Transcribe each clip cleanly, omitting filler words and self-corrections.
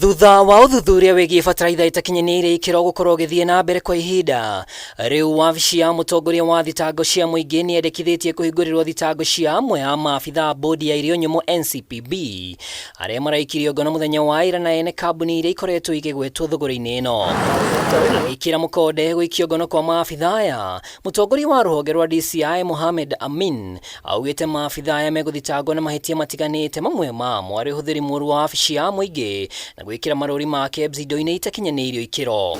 Thutha wa uthuthuria wigie bataraitha itakinyanĩire ikĩro gũkorwo gĩthiĩ na mbere kwa ihinda, rĩu wabici ya mũtongoria wa thitango cia mũingĩ nĩyendekithĩtie kũhingũrĩrwo thitango cia amwe a maabitha bondi ya IRIO NYUMU NCPB arĩa maraikirio ngono mũthenya wa ira na ene kambuni iria ikoretwo ikĩgwetwo thũgũrĩ-inĩ ĩno. Agĩkĩra mũkonde gũikio ngono kwa maabitha aya, mũtongoria wa rũhonge rwa DCI Mohamed Amin augĩte maabitha aya megũthitangwo na mahĩtia matiganĩte, mamwe mamo arĩ ũhũthĩri mũũru wa wabici ya mũingĩ na gwĩkĩra marũri make indo-inĩ itakinyanĩirio ikĩro.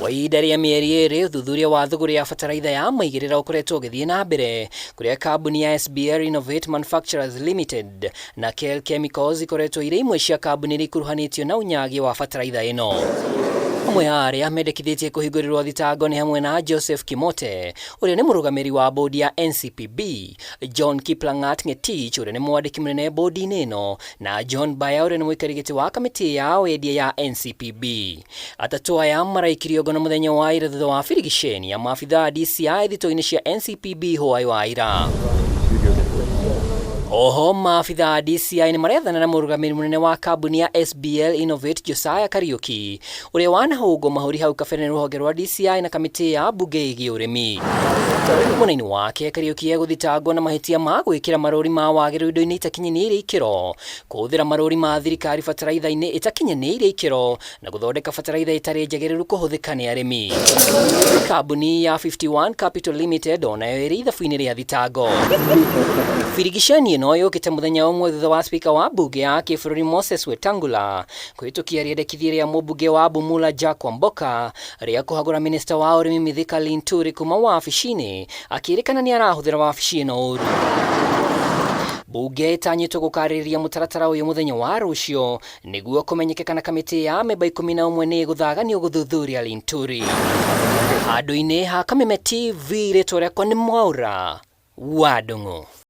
Kwa ihinda rĩa mĩeri ĩrĩ, ũthuthuria wa thũgũrĩ ya bataraitha ya maigĩrĩra ũkoretwo ũgĩthiĩ na mbere, kũrĩa kambuni ya SBL Innovate Manufacturers Limited na KEL Chemicals ikoretwo irĩ imwe cia kambuni iria ikuruhanĩtio na unyagia wa bataraitha ĩno. Amwe a arĩa mendekithĩtie kũhingũrĩrwo thitango nĩ hamwe na Joseph KIMOTE ũrĩa nĩ mũrũgamĩrĩri wa bondi ya NCPB, John Kiplangat Ngetich ũrĩa nĩ mwandĩki mũnene bondi-inĩ ĩno, na John Baya ũrĩa nĩ mũikarĩri gĩtĩ wa kamĩtĩ ya wendia ya NCPB. Atatũ aya maraikirio ngono mũthenya wa ira thutha wa birigiceni ya maabitha DCI thitoo-inĩ cia NCPB HWAI wa ira. Oho maabitha DCI nĩ marethana na mũrũgamĩrĩri mũnene wa kambuni ya SBL Innovate Josiah Kariuki ũrĩa wanahũngwo mahũri hau kabere nĩ rũhonge rwa DCI na kamĩtĩ ya mbunge ĩgiĩ ũrĩmi. Mũnene wake Kariuki egũthitangwo na mahĩtia ma gwĩkĩra marũri ma wagĩrĩru indo-inĩ itakinyanĩire ikĩro, kũhũthĩra marũri ma thirikari bataraitha-inĩ itakinyanĩire ikĩro na gũthondeka bataraitha itarĩ njagĩrĩru kũhũthĩka nĩ arĩmi. Kambuni ya 51 Capital Limited onayo ĩrĩ ithabu-inĩ rĩa thitango. Birigiceni ĩno yũkĩte mũthenya ũmwe thutha wa spika wa mbunge ya kĩbũrũri Moses Wetangula kũhĩtũkia rĩendekithia rĩa mũmbunge wa Bumula Jack Wamboka rĩa kũhagũra minista wa ũrĩmi Mithika Linturi kuma wabici-inĩ, akĩrĩkana nĩ arahũthĩra wabici ĩno ũru. Bunge ĩtanyĩtwo gũkarĩrĩria mũtaratara ũyũ mũthenya wa rũciũ nĩguo kũmenyeke kana kamĩtĩ ya memba 11 nĩ ĩgũthaganio gũthuthuria Linturi. Handũ-inĩ ha Kameme TV, rĩtwa rĩakwa nĩ Mwaura wa Ndũng'ũ.